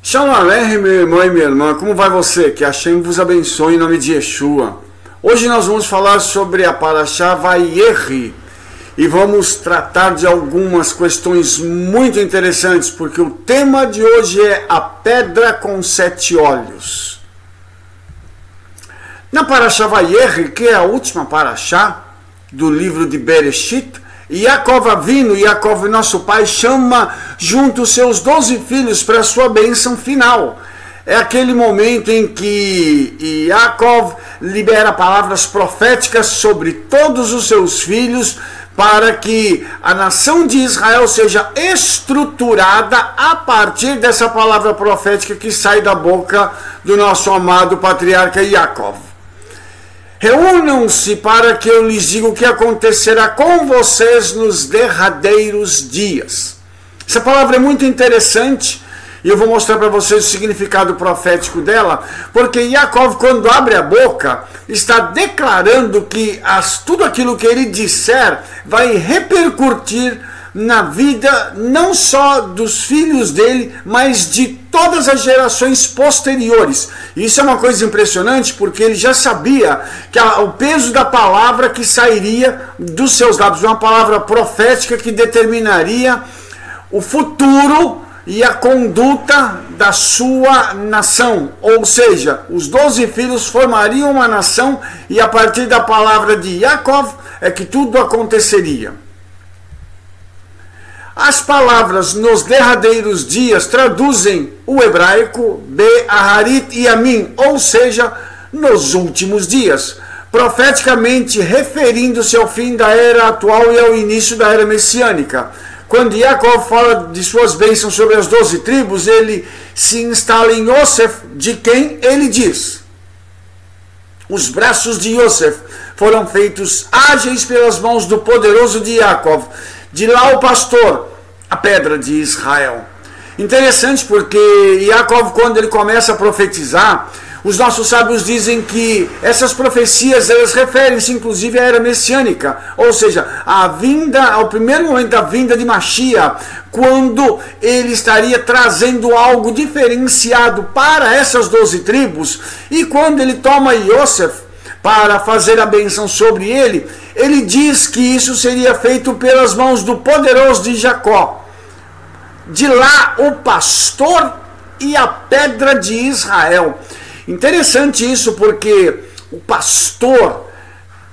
Shalom Aleichem, meu irmão e minha irmã, como vai você? Que Hashem vos abençoe em nome de Yeshua. Hoje nós vamos falar sobre a Parashá Vayeri e vamos tratar de algumas questões muito interessantes, porque o tema de hoje é a pedra com 7 olhos. Na Parashá Vayeri, que é a última Parashá do livro de Bereshit, Yaakov Avinu, Yaakov nosso pai, chama junto seus 12 filhos para a sua bênção final. É aquele momento em que Yaakov libera palavras proféticas sobre todos os seus filhos para que a nação de Israel seja estruturada a partir dessa palavra profética que sai da boca do nosso amado patriarca Yaakov. Reúnam-se para que eu lhes diga o que acontecerá com vocês nos derradeiros dias. Essa palavra é muito interessante e eu vou mostrar para vocês o significado profético dela, porque Yaakov, quando abre a boca, está declarando que tudo aquilo que ele disser vai repercutir na vida não só dos filhos dele, mas de todas as gerações posteriores. Isso é uma coisa impressionante, porque ele já sabia que o peso da palavra que sairia dos seus lábios, uma palavra profética que determinaria o futuro e a conduta da sua nação. Ou seja, os 12 filhos formariam uma nação e a partir da palavra de Yaakov é que tudo aconteceria. As palavras nos derradeiros dias traduzem o hebraico Be'aharit Yamim, ou seja, nos últimos dias, profeticamente referindo-se ao fim da era atual e ao início da era messiânica. Quando Yaakov fala de suas bênçãos sobre as 12 tribos, ele se instala em Yosef, de quem ele diz: os braços de Yosef foram feitos ágeis pelas mãos do poderoso de Yaakov. De lá o pastor, a pedra de Israel. Interessante porque Yaakov, quando ele começa a profetizar, os nossos sábios dizem que essas profecias, elas referem-se inclusive à era messiânica, ou seja, ao primeiro momento da vinda de Mashiach, quando ele estaria trazendo algo diferenciado para essas 12 tribos, e quando ele toma Yosef para fazer a bênção sobre ele, ele diz que isso seria feito pelas mãos do poderoso de Jacó. De lá o pastor e a pedra de Israel. Interessante isso, porque o pastor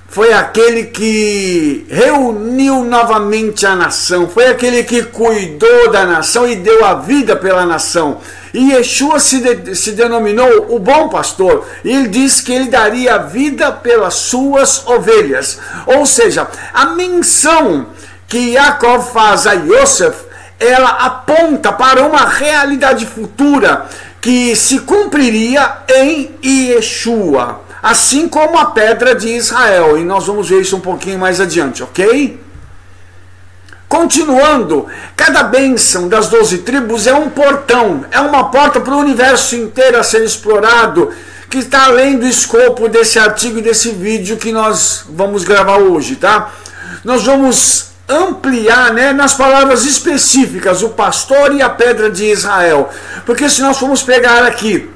foi aquele que reuniu novamente a nação, foi aquele que cuidou da nação e deu a vida pela nação. E Yeshua se denominou o bom pastor, e ele disse que ele daria a vida pelas suas ovelhas. Ou seja, a menção que Yaakov faz a Yosef, ela aponta para uma realidade futura que se cumpriria em Yeshua, assim como a pedra de Israel, e nós vamos ver isso um pouquinho mais adiante, ok? Continuando, cada bênção das 12 tribos é um portão, é uma porta para o universo inteiro a ser explorado, que está além do escopo desse artigo e desse vídeo que nós vamos gravar hoje, tá? Nós vamos ampliar, né, nas palavras específicas, o pastor e a pedra de Israel, porque se nós formos pegar aqui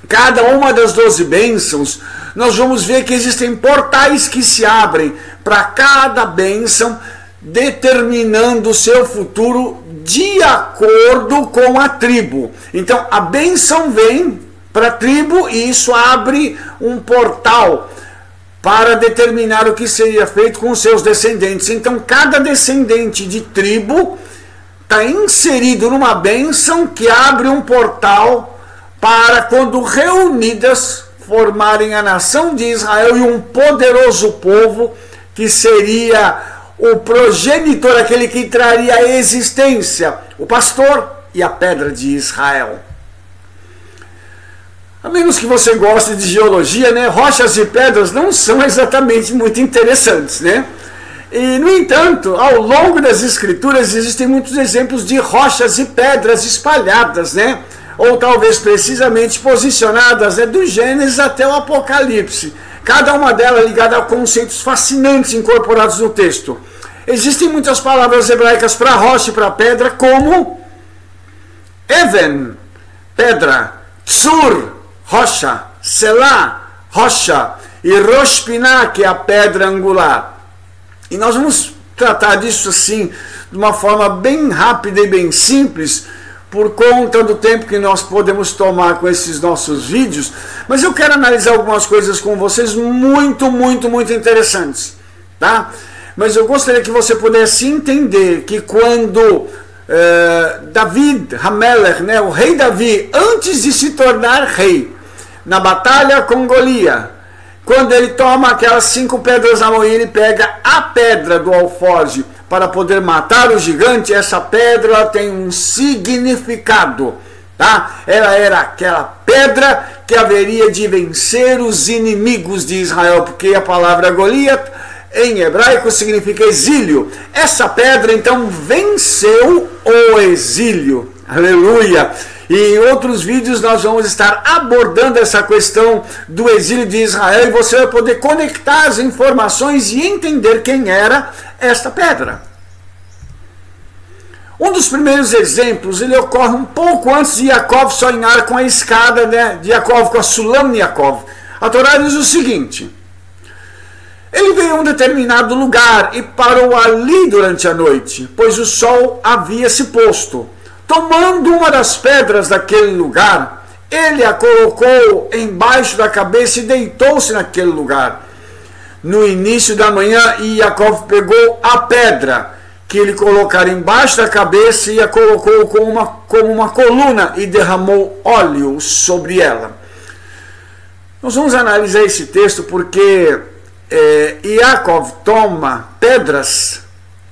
cada uma das 12 bênçãos, nós vamos ver que existem portais que se abrem para cada bênção, determinando o seu futuro de acordo com a tribo. Então a bênção vem para a tribo e isso abre um portal para determinar o que seria feito com seus descendentes. Então cada descendente de tribo está inserido numa bênção que abre um portal para, quando reunidas, formarem a nação de Israel e um poderoso povo que seria o progenitor, aquele que traria a existência, o pastor e a pedra de Israel. A menos que você goste de geologia, né? Rochas e pedras não são exatamente muito interessantes, né? E, no entanto, ao longo das escrituras existem muitos exemplos de rochas e pedras espalhadas, né? Ou talvez precisamente posicionadas, né? Do Gênesis até o Apocalipse. Cada uma delas ligada a conceitos fascinantes incorporados no texto. Existem muitas palavras hebraicas para rocha e para pedra, como Even, pedra, Tsur, rocha, Selá, rocha, e Rosh Piná, que é a pedra angular. E nós vamos tratar disso assim, de uma forma bem rápida e bem simples, por conta do tempo que nós podemos tomar com esses nossos vídeos, mas eu quero analisar algumas coisas com vocês muito interessantes, tá? Mas eu gostaria que você pudesse entender que quando David Hamelech, né, o rei Davi, antes de se tornar rei, na batalha com Golias, quando ele toma aquelas 5 pedras na mão e ele pega a pedra do alforje para poder matar o gigante, essa pedra tem um significado, tá? Ela era aquela pedra que haveria de vencer os inimigos de Israel, porque a palavra Golias em hebraico significa exílio. Essa pedra então venceu o exílio. Aleluia! E em outros vídeos nós vamos estar abordando essa questão do exílio de Israel e você vai poder conectar as informações e entender quem era esta pedra. Um dos primeiros exemplos, ele ocorre um pouco antes de Yaakov sonhar com a escada, né, de Yaakov, com a Sulam de Yaakov. A Torá diz o seguinte: ele veio a um determinado lugar e parou ali durante a noite, pois o sol havia se posto. Tomando uma das pedras daquele lugar, ele a colocou embaixo da cabeça e deitou-se naquele lugar. No início da manhã, Yaakov pegou a pedra que ele colocara embaixo da cabeça e a colocou como uma coluna e derramou óleo sobre ela. Nós vamos analisar esse texto porque Yaakov toma pedras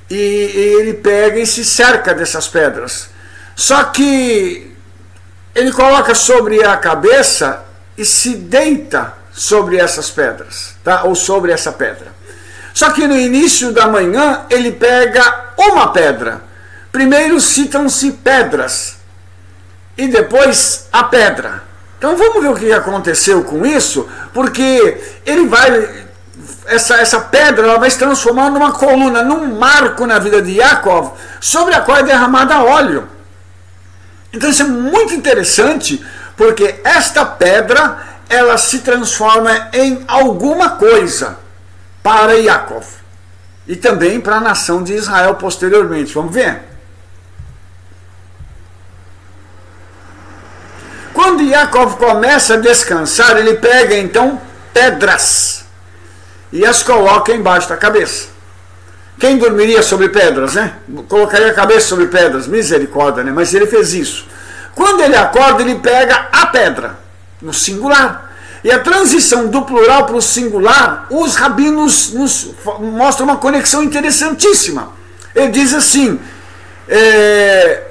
e ele pega e se cerca dessas pedras. Só que ele coloca sobre a cabeça e se deita sobre essas pedras, tá? Ou sobre essa pedra. Só que no início da manhã ele pega uma pedra. Primeiro citam-se pedras e depois a pedra. Então vamos ver o que aconteceu com isso, porque ele vai... Essa pedra ela vai se transformar numa coluna, num marco na vida de Yaakov, sobre a qual é derramada óleo. Então isso é muito interessante, porque esta pedra, ela se transforma em alguma coisa para Yaakov. E também para a nação de Israel posteriormente. Vamos ver? Quando Yaakov começa a descansar, ele pega então pedras e as coloca embaixo da cabeça. Quem dormiria sobre pedras, né? Colocaria a cabeça sobre pedras, misericórdia, né? Mas ele fez isso. Quando ele acorda, ele pega a pedra, no singular. E a transição do plural para o singular, os rabinos nos mostram uma conexão interessantíssima. Ele diz assim,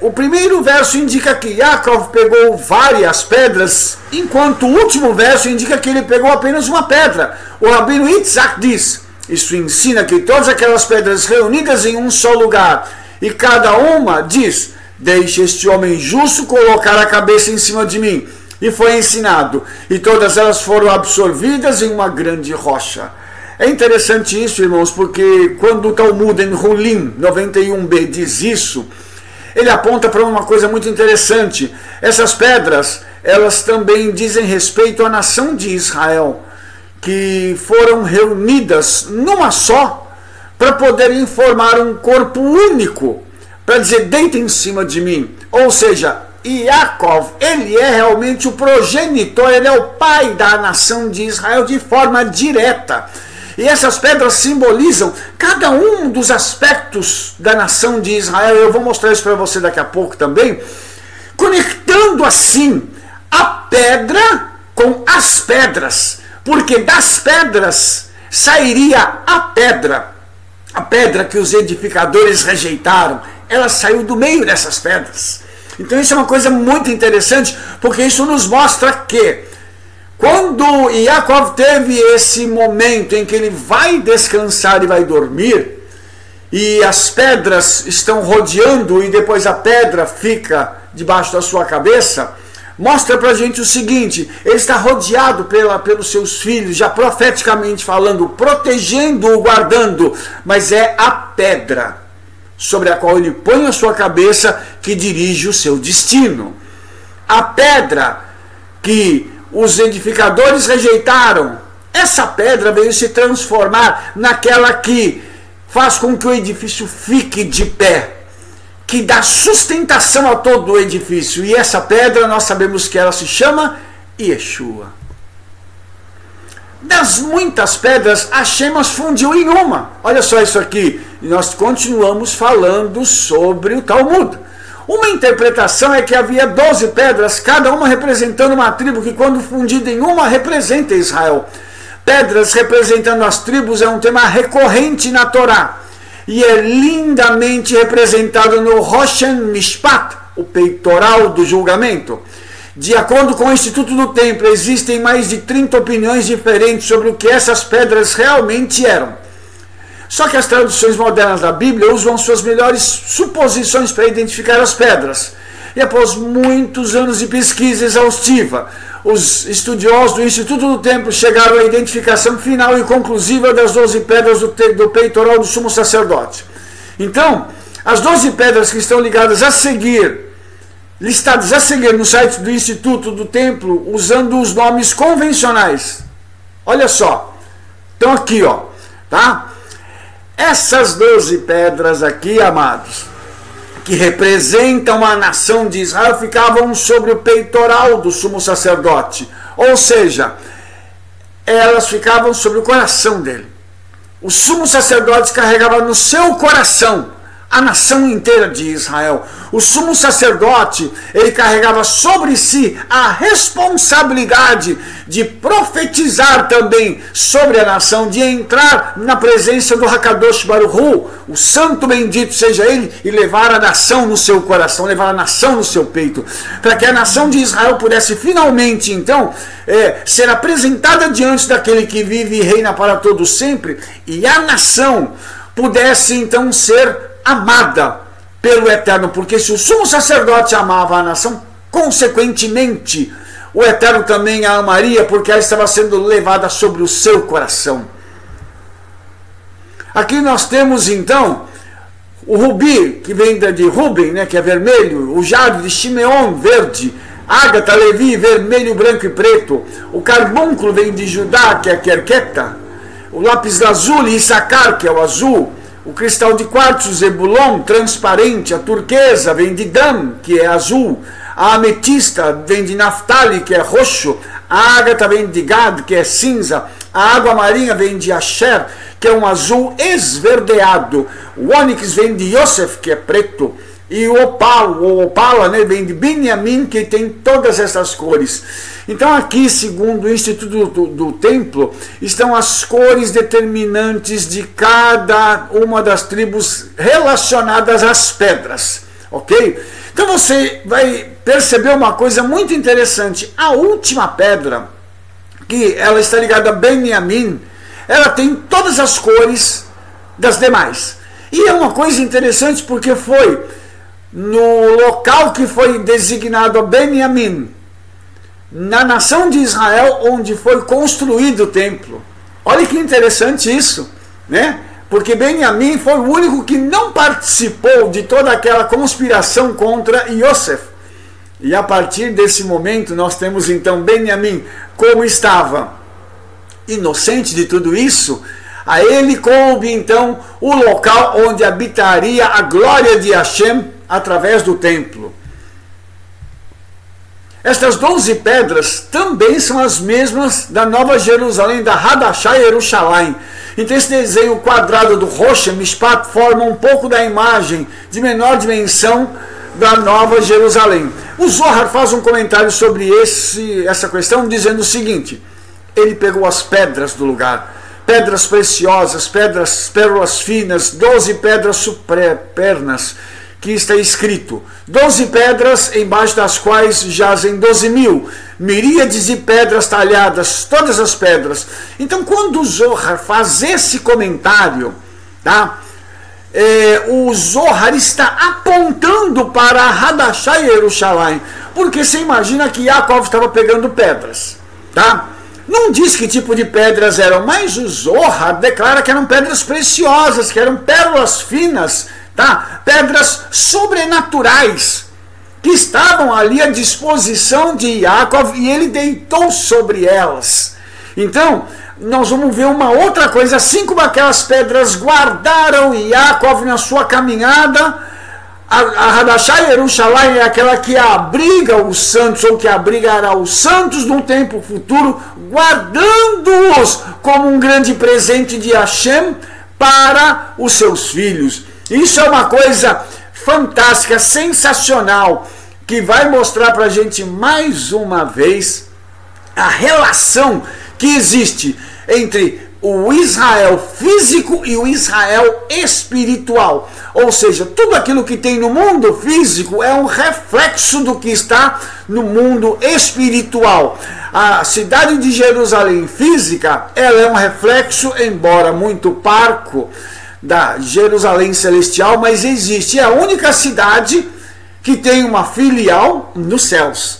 o primeiro verso indica que Yaakov pegou várias pedras, enquanto o último verso indica que ele pegou apenas uma pedra. O rabino Yitzhak diz... Isso ensina que todas aquelas pedras reunidas em um só lugar, e cada uma diz, deixe este homem justo colocar a cabeça em cima de mim. E foi ensinado, e todas elas foram absorvidas em uma grande rocha. É interessante isso, irmãos, porque quando o Talmud em Hulim 91b diz isso, ele aponta para uma coisa muito interessante. Essas pedras, elas também dizem respeito à nação de Israel, que foram reunidas numa só, para poderem formar um corpo único, para dizer, deita em cima de mim. Ou seja, Yaakov, ele é realmente o progenitor, ele é o pai da nação de Israel de forma direta. E essas pedras simbolizam cada um dos aspectos da nação de Israel. Eu vou mostrar isso para você daqui a pouco também, conectando assim a pedra com as pedras. Porque das pedras sairia a pedra que os edificadores rejeitaram, ela saiu do meio dessas pedras. Então isso é uma coisa muito interessante, porque isso nos mostra que quando Yaakov teve esse momento em que ele vai descansar e vai dormir, e as pedras estão rodeando e depois a pedra fica debaixo da sua cabeça, mostra pra gente o seguinte, ele está rodeado pelos seus filhos, já profeticamente falando, protegendo-o, guardando, mas é a pedra sobre a qual ele põe a sua cabeça, que dirige o seu destino. A pedra que os edificadores rejeitaram, essa pedra veio se transformar naquela que faz com que o edifício fique de pé, que dá sustentação a todo o edifício. E essa pedra, nós sabemos que ela se chama Yeshua. Das muitas pedras, a Shemas fundiu em uma. Olha só isso aqui. E nós continuamos falando sobre o Talmud. Uma interpretação é que havia 12 pedras, cada uma representando uma tribo, que quando fundida em uma, representa Israel. Pedras representando as tribos é um tema recorrente na Torá. E é lindamente representado no Roshen Mishpat, o peitoral do julgamento. De acordo com o Instituto do Templo, existem mais de 30 opiniões diferentes sobre o que essas pedras realmente eram. Só que as traduções modernas da Bíblia usam suas melhores suposições para identificar as pedras. E após muitos anos de pesquisa exaustiva, os estudiosos do Instituto do Templo chegaram à identificação final e conclusiva das 12 pedras do peitoral do sumo sacerdote. Então, as 12 pedras que estão listadas a seguir no site do Instituto do Templo, usando os nomes convencionais. Olha só, estão aqui, ó, tá? Essas 12 pedras aqui, amados, que representam a nação de Israel, ficavam sobre o peitoral do sumo sacerdote. Ou seja, elas ficavam sobre o coração dele. O sumo sacerdote carregava no seu coração a nação inteira de Israel. O sumo sacerdote, ele carregava sobre si a responsabilidade de profetizar também sobre a nação, de entrar na presença do Hakadosh Baruch Hu, o santo bendito seja ele, e levar a nação no seu coração, levar a nação no seu peito, para que a nação de Israel pudesse finalmente, então, ser apresentada diante daquele que vive e reina para todo sempre, e a nação pudesse, então, ser amada pelo Eterno, porque se o sumo sacerdote amava a nação, consequentemente o Eterno também a amaria, porque ela estava sendo levada sobre o seu coração. Aqui nós temos então o rubi, que vem de Ruben, né, que é vermelho, o jade de Shimeon, verde, ágata, levi, vermelho, branco e preto, o carbúnculo vem de Judá, que é a querqueta, o lápis lazuli, Issacar, que é o azul, o cristal de quartzo, Zebulon, transparente, a turquesa vem de Dan, que é azul, a ametista vem de Naftali, que é roxo, a ágata vem de Gad, que é cinza, a água marinha vem de Asher, que é um azul esverdeado, o ônix vem de Yosef, que é preto, e o opala, né, vem de Binyamin, que tem todas essas cores. Então aqui, segundo o Instituto do Templo, estão as cores determinantes de cada uma das tribos relacionadas às pedras, ok? Então você vai perceber uma coisa muito interessante. A última pedra, que ela está ligada a Benjamim, ela tem todas as cores das demais. E é uma coisa interessante porque foi no local que foi designado a Benjamim, na nação de Israel, onde foi construído o templo. Olha que interessante isso, né? Porque Benjamim foi o único que não participou de toda aquela conspiração contra Yosef. E a partir desse momento nós temos então Benjamim, como estava inocente de tudo isso, a ele coube então o local onde habitaria a glória de Hashem através do templo. Estas 12 pedras também são as mesmas da Nova Jerusalém, da Hadashah Yerushalayim. Então esse desenho quadrado do Roshem Mishpat forma um pouco da imagem de menor dimensão da Nova Jerusalém. O Zohar faz um comentário sobre essa questão, dizendo o seguinte: ele pegou as pedras do lugar, pedras preciosas, pérolas finas, 12 pedras supernas, que está escrito, 12 pedras embaixo das quais jazem 12.000, miríades de pedras talhadas, todas as pedras. Então quando o Zohar faz esse comentário, tá? O Zohar está apontando para a Hadashah Yerushalayim, porque você imagina que Yaakov estava pegando pedras, tá? Não diz que tipo de pedras eram, mas o Zohar declara que eram pedras preciosas, que eram pérolas finas, tá? Pedras sobrenaturais que estavam ali à disposição de Yaakov e ele deitou sobre elas. Então, nós vamos ver uma outra coisa, assim como aquelas pedras guardaram Yaakov na sua caminhada, a Hadashah Yerushalayim é aquela que abriga os santos, ou que abrigará os santos num tempo futuro, guardando-os como um grande presente de Hashem para os seus filhos. Isso é uma coisa fantástica, sensacional, que vai mostrar para a gente mais uma vez a relação que existe entre o Israel físico e o Israel espiritual. Ou seja, tudo aquilo que tem no mundo físico é um reflexo do que está no mundo espiritual. A cidade de Jerusalém física, ela é um reflexo, embora muito parco, da Jerusalém celestial, mas existe. É a única cidade que tem uma filial nos céus.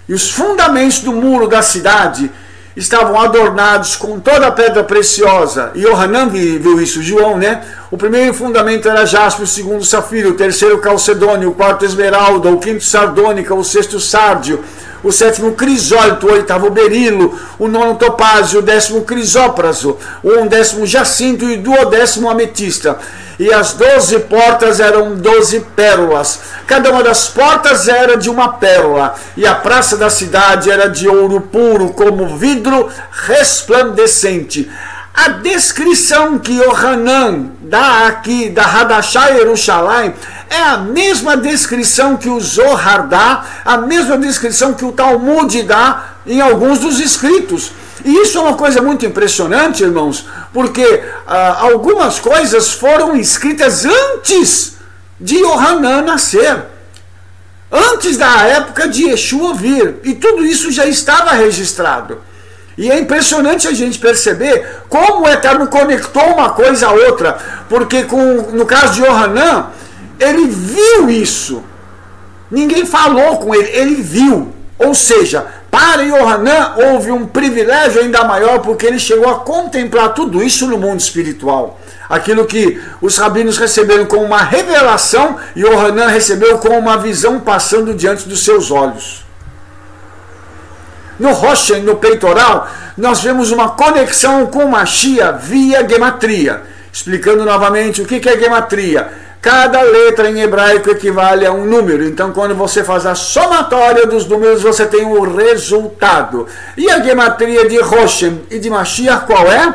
E os fundamentos do muro da cidade estavam adornados com toda a pedra preciosa. E Yohanan viu isso, João, né? O primeiro fundamento era jaspe, o segundo safiro, o terceiro calcedônio, o quarto esmeralda, o quinto sardônica, o sexto sárdio, o sétimo crisólito, o oitavo berilo, o nono topázio, o décimo crisópraso, o undécimo jacinto e o duodécimo ametista. E as 12 portas eram 12 pérolas. Cada uma das portas era de uma pérola. E a praça da cidade era de ouro puro, como vidro resplandecente. A descrição que Yohanan dá aqui da Hadashah Yerushalayim é a mesma descrição que o Zohar dá, a mesma descrição que o Talmud dá em alguns dos escritos. E isso é uma coisa muito impressionante, irmãos, porque algumas coisas foram escritas antes de Yohanan nascer, antes da época de Yeshua vir, e tudo isso já estava registrado. E é impressionante a gente perceber como o Eterno conectou uma coisa a outra, porque no caso de Yohanan, ele viu isso, ninguém falou com ele, ele viu. Ou seja, para Yohanan houve um privilégio ainda maior, porque ele chegou a contemplar tudo isso no mundo espiritual. Aquilo que os rabinos receberam como uma revelação, Yohanan recebeu como uma visão passando diante dos seus olhos. No Roshen, no peitoral, nós vemos uma conexão com Mashiach via gematria. Explicando novamente o que é gematria. Cada letra em hebraico equivale a um número. Então, quando você faz a somatória dos números, você tem o resultado. E a gematria de Roshem e de Mashiach qual é?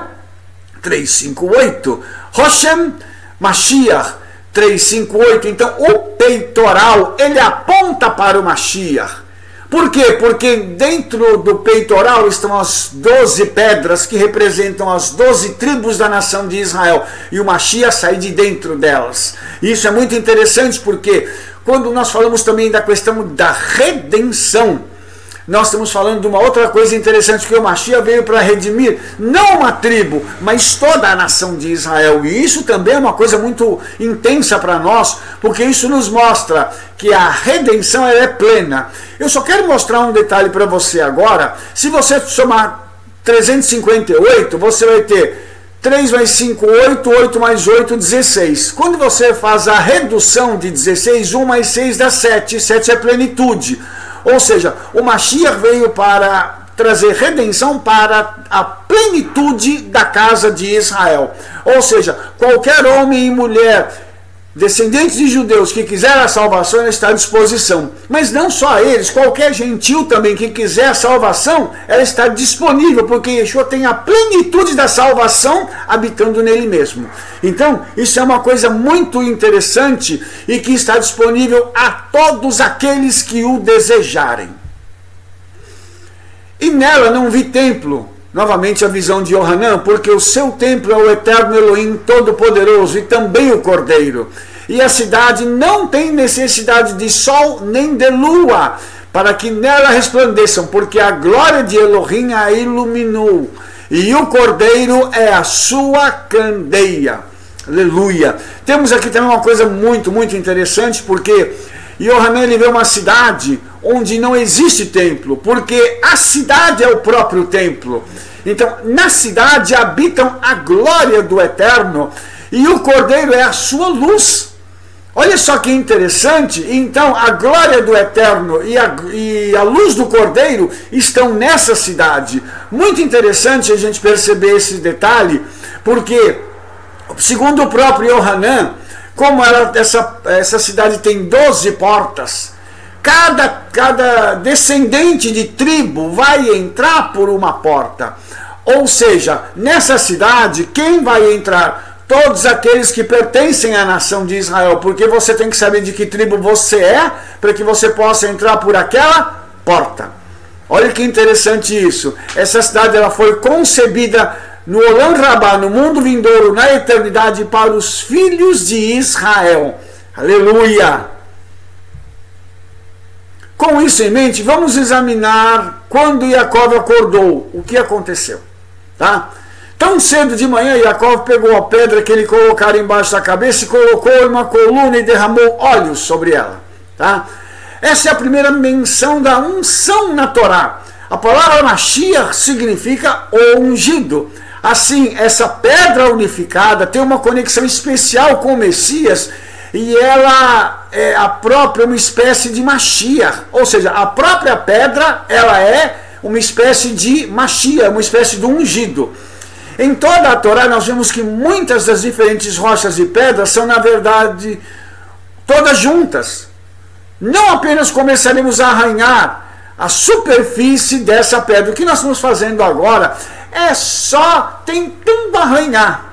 358. Roshem, Mashiach, 358. Então, o peitoral, ele aponta para o Mashiach. Por quê? Porque dentro do peitoral estão as 12 pedras que representam as 12 tribos da nação de Israel. E o Mashiach sai de dentro delas. Isso é muito interessante porque quando nós falamos também da questão da redenção, nós estamos falando de uma outra coisa interessante, que o Mashiach veio para redimir não uma tribo, mas toda a nação de Israel. E isso também é uma coisa muito intensa para nós, porque isso nos mostra que a redenção ela é plena. Eu só quero mostrar um detalhe para você agora. Se você somar 358, você vai ter 3 mais 5, 8, 8 mais 8, 16. Quando você faz a redução de 16, 1 mais 6 dá 7. 7 é plenitude. Ou seja, o Mashiach veio para trazer redenção para a plenitude da casa de Israel. Ou seja, qualquer homem e mulher, descendentes de judeus, que quiser a salvação, está à disposição. Mas não só eles, qualquer gentil também que quiser a salvação, ela está disponível, porque Yeshua tem a plenitude da salvação habitando nele mesmo. Então, isso é uma coisa muito interessante e que está disponível a todos aqueles que o desejarem. E nela não vi templo. Novamente a visão de Yohanan, porque o seu templo é o eterno Elohim Todo-Poderoso e também o Cordeiro. E a cidade não tem necessidade de sol nem de lua, para que nela resplandeçam, porque a glória de Elohim a iluminou. E o Cordeiro é a sua candeia. Aleluia. Temos aqui também uma coisa muito, muito interessante, porque Yohanan ele vê uma cidade onde não existe templo, porque a cidade é o próprio templo. Então, na cidade habitam a glória do Eterno, e o Cordeiro é a sua luz. Olha só que interessante. Então a glória do Eterno e a luz do Cordeiro estão nessa cidade. Muito interessante a gente perceber esse detalhe, porque segundo o próprio Yohanan, como essa cidade tem 12 portas, cada descendente de tribo vai entrar por uma porta. Ou seja, nessa cidade, quem vai entrar? Todos aqueles que pertencem à nação de Israel, porque você tem que saber de que tribo você é, para que você possa entrar por aquela porta. Olha que interessante isso. Essa cidade ela foi concebida no Olam Rabá, no mundo vindouro, na eternidade, para os filhos de Israel. Aleluia! Com isso em mente, vamos examinar quando Jacó acordou, o que aconteceu. Tá? Tão cedo de manhã, Jacó pegou a pedra que ele colocara embaixo da cabeça e colocou em uma coluna e derramou óleo sobre ela. Tá? Essa é a primeira menção da unção na Torá. A palavra Mashiach significa o ungido. Assim, essa pedra unificada tem uma conexão especial com o Messias e ela é a própria uma espécie de Mashiach. Ou seja, a própria pedra ela é uma espécie de Mashiach, uma espécie de ungido. Em toda a Torá nós vemos que muitas das diferentes rochas e pedras são na verdade todas juntas. Não apenas começaremos a arranhar a superfície dessa pedra. O que nós estamos fazendo agora é só tentando arranhar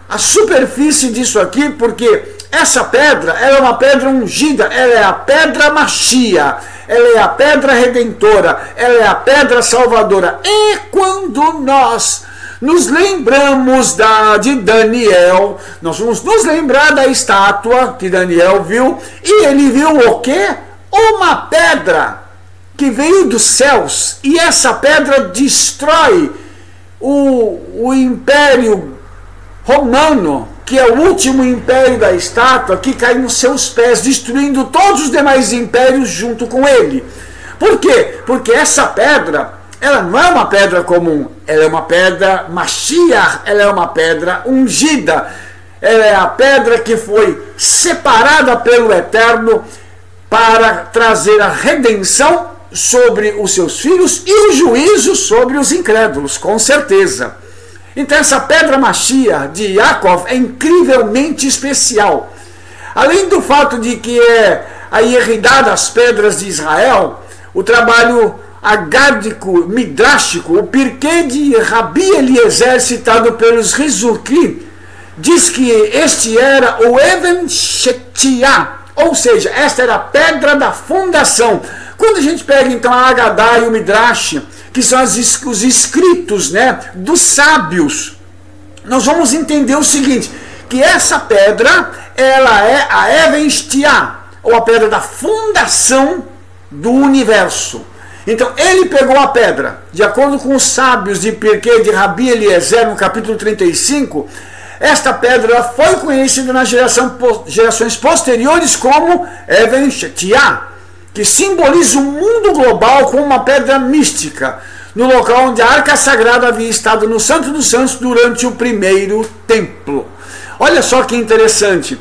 a superfície disso aqui, porque essa pedra ela é uma pedra ungida, ela é a pedra Mashiach, ela é a pedra redentora, ela é a pedra salvadora. E quando nós nos lembramos de Daniel, nós vamos nos lembrar da estátua que Daniel viu, e ele viu o quê? Uma pedra que veio dos céus, e essa pedra destrói o império romano, que é o último império da estátua, que cai nos seus pés, destruindo todos os demais impérios junto com ele. Por quê? Porque essa pedra, ela não é uma pedra comum, ela é uma pedra Mashiach, ela é uma pedra ungida, ela é a pedra que foi separada pelo Eterno para trazer a redenção sobre os seus filhos e o juízo sobre os incrédulos, com certeza. Então essa pedra Mashiach de Yaakov é incrivelmente especial. Além do fato de que é a Yeridá das pedras de Israel, o trabalho agádico, midrástico, o Pirkei de Rabi Eliezer, citado pelos Rizuki, diz que este era o Even Shetiah, ou seja, esta era a pedra da fundação. Quando a gente pega então a Agadá e o Midrash, que são os escritos, né, dos sábios, nós vamos entender o seguinte, que essa pedra, ela é a Even Shetiah, ou a pedra da fundação do universo. Então ele pegou a pedra, de acordo com os sábios de Pirkei de Rabi Eliezer, no capítulo 35, esta pedra foi conhecida nas gerações posteriores como Even Shetiah, que simboliza o mundo global como uma pedra mística, no local onde a Arca Sagrada havia estado no Santo dos Santos durante o primeiro templo. Olha só que interessante.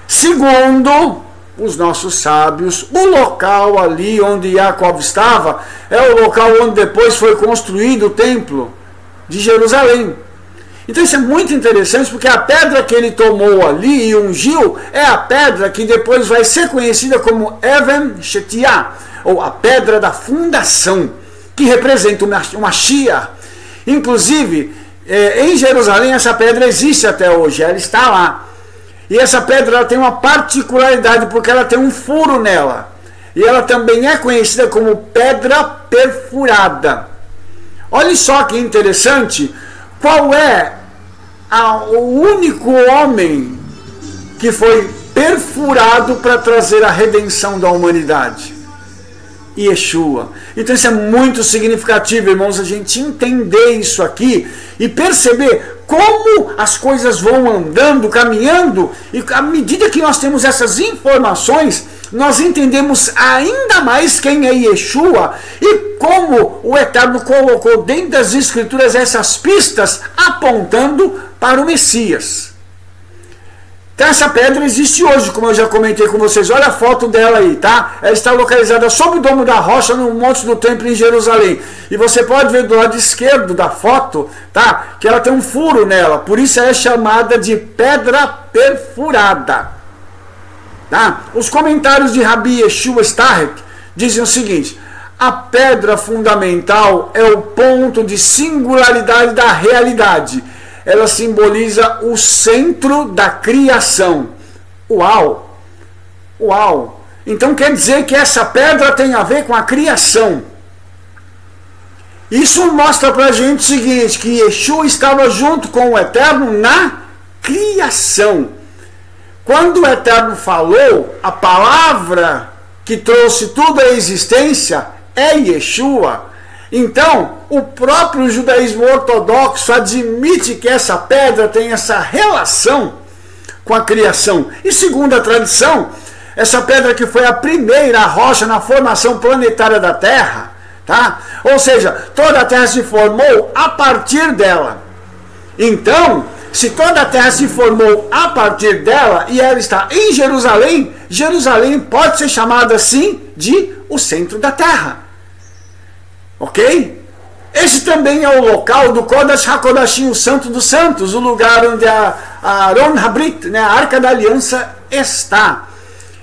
Segundo os nossos sábios, o local ali onde Jacob estava é o local onde depois foi construído o templo de Jerusalém. Então isso é muito interessante, porque a pedra que ele tomou ali e ungiu é a pedra que depois vai ser conhecida como Even Shetiah, ou a pedra da fundação, que representa o Mashiach. Inclusive, em Jerusalém essa pedra existe até hoje, ela está lá. E essa pedra ela tem uma particularidade, porque ela tem um furo nela. E ela também é conhecida como pedra perfurada. Olha só que interessante, qual é o único homem que foi perfurado para trazer a redenção da humanidade? Yeshua. Então isso é muito significativo, irmãos, a gente entender isso aqui e perceber como as coisas vão andando, caminhando, e à medida que nós temos essas informações, nós entendemos ainda mais quem é Yeshua e como o Eterno colocou dentro das Escrituras essas pistas apontando para o Messias. Então essa pedra existe hoje, como eu já comentei com vocês. Olha a foto dela aí, tá? Ela está localizada sob o domo da rocha, no monte do templo em Jerusalém. E você pode ver do lado esquerdo da foto, tá? Que ela tem um furo nela. Por isso ela é chamada de pedra perfurada. Tá? Os comentários de Rabi Yeshua Starek dizem o seguinte: a pedra fundamental é o ponto de singularidade da realidade. Ela simboliza o centro da criação. Uau! Uau! Então quer dizer que essa pedra tem a ver com a criação. Isso mostra pra gente o seguinte, que Yeshua estava junto com o Eterno na criação. Quando o Eterno falou, a palavra que trouxe tudo à existência é Yeshua. Então, o próprio judaísmo ortodoxo admite que essa pedra tem essa relação com a criação. E segundo a tradição, essa pedra que foi a primeira rocha na formação planetária da Terra, tá? Ou seja, toda a Terra se formou a partir dela. Então, se toda a Terra se formou a partir dela e ela está em Jerusalém, Jerusalém pode ser chamada assim de o centro da Terra. Ok? Esse também é o local do Kodesh HaKodashim, o Santo dos Santos, o lugar onde a Aron Habrit, né, a Arca da Aliança, está.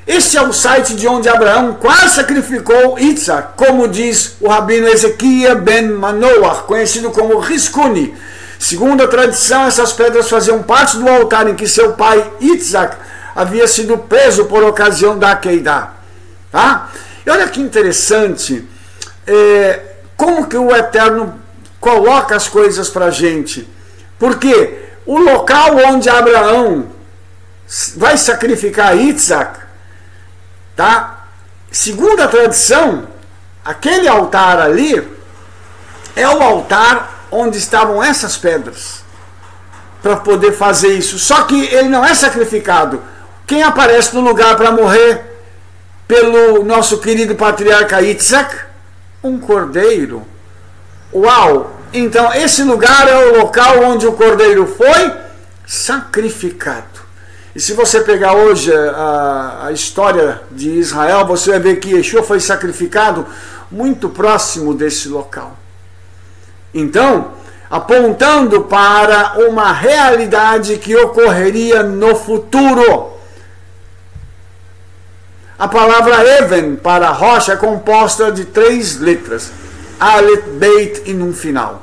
Este é o site de onde Abraão quase sacrificou Yitzhak, como diz o rabino Ezequiel ben Manoach, conhecido como Riskuni. Segundo a tradição, essas pedras faziam parte do altar em que seu pai Yitzhak havia sido preso por ocasião da Keidah. Tá? E olha que interessante, como que o Eterno coloca as coisas para a gente. Porque o local onde Abraão vai sacrificar Yitzhak, tá? Segundo a tradição, aquele altar ali é o altar onde estavam essas pedras para poder fazer isso. Só que ele não é sacrificado. Quem aparece no lugar para morrer pelo nosso querido patriarca Yitzhak? Um cordeiro. Uau! Então esse lugar é o local onde o cordeiro foi sacrificado. E se você pegar hoje a história de Israel, você vai ver que Yeshua foi sacrificado muito próximo desse local. Então, apontando para uma realidade que ocorreria no futuro. A palavra Even, para rocha, é composta de 3 letras. Aleph, Beit e Nun final.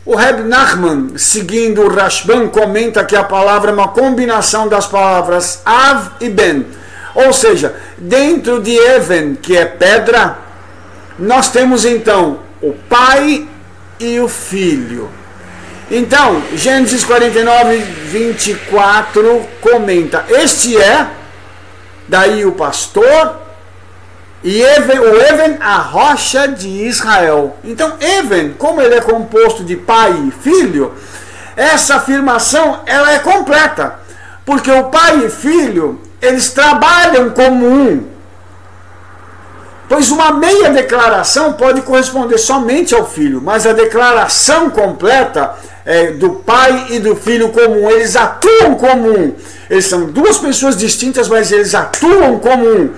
O Reb Nachman, seguindo o Rashban, comenta que a palavra é uma combinação das palavras Av e Ben. Ou seja, dentro de Even, que é pedra, nós temos então o pai e o filho. Então, Gênesis 49, 24 comenta: este é, daí o pastor, e o Even, a rocha de Israel. Então, Even, como ele é composto de pai e filho, essa afirmação ela é completa, porque o pai e filho, eles trabalham como um. Pois uma meia declaração pode corresponder somente ao filho, mas a declaração completa do pai e do filho como um, eles atuam como um. Eles são 2 pessoas distintas, mas eles atuam como um.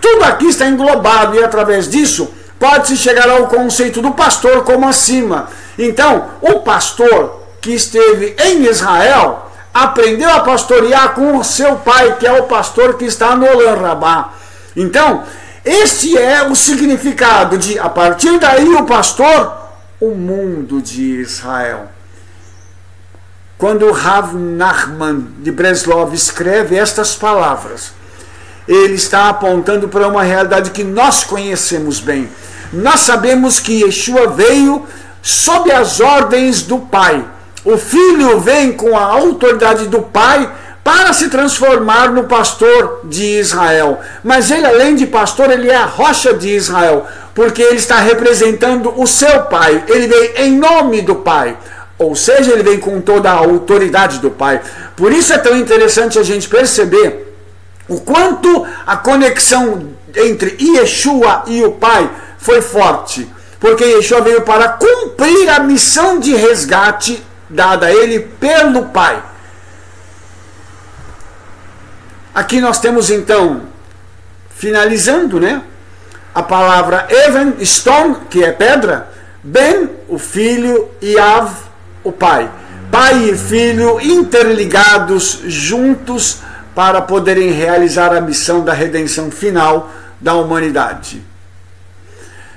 Tudo aqui está englobado e através disso pode-se chegar ao conceito do pastor como acima. Então, o pastor que esteve em Israel aprendeu a pastorear com o seu pai, que é o pastor que está no Olam Rabá. Então, este é o significado de, a partir daí, o pastor, o mundo de Israel. Quando Rav Nachman de Breslov escreve estas palavras, ele está apontando para uma realidade que nós conhecemos bem. Nós sabemos que Yeshua veio sob as ordens do Pai. O Filho vem com a autoridade do Pai para se transformar no pastor de Israel. Mas ele, além de pastor, ele é a rocha de Israel, porque ele está representando o seu Pai. Ele veio em nome do Pai. Ou seja, ele vem com toda a autoridade do Pai. Por isso é tão interessante a gente perceber o quanto a conexão entre Yeshua e o Pai foi forte. Porque Yeshua veio para cumprir a missão de resgate dada a ele pelo Pai. Aqui nós temos então, finalizando, né? A palavra Even, stone, que é pedra, Ben, o filho, e Av, o pai. Pai e filho interligados, juntos, para poderem realizar a missão da redenção final da humanidade.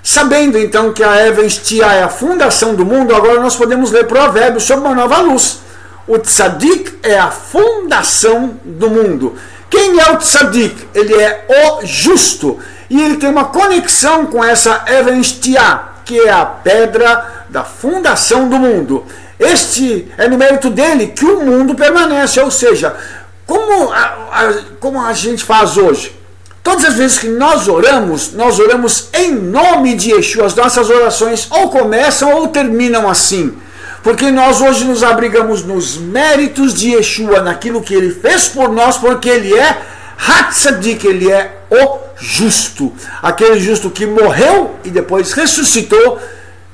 Sabendo então que a Even Shtia é a fundação do mundo, agora nós podemos ler Provérbios sobre uma nova luz. O Tzadik é a fundação do mundo. Quem é o Tzadik? Ele é o justo. E ele tem uma conexão com essa Even Shtia, que é a pedra da fundação do mundo. Este é no mérito dele que o mundo permanece. Ou seja, como a gente faz hoje? Todas as vezes que nós oramos em nome de Yeshua. As nossas orações ou começam ou terminam assim. Porque nós hoje nos abrigamos nos méritos de Yeshua, naquilo que ele fez por nós, porque ele é Hatzadik, ele é o justo. Aquele justo que morreu e depois ressuscitou,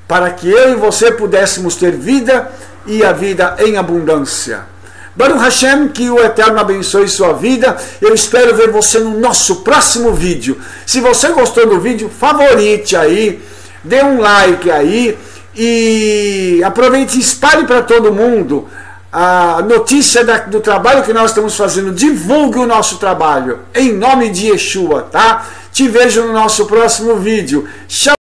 para que eu e você pudéssemos ter vida e a vida em abundância. Baruch Hashem, que o Eterno abençoe sua vida. Eu espero ver você no nosso próximo vídeo. Se você gostou do vídeo, favorite aí, dê um like aí e aproveite e espalhe para todo mundo a notícia do trabalho que nós estamos fazendo. Divulgue o nosso trabalho em nome de Yeshua, tá? Te vejo no nosso próximo vídeo.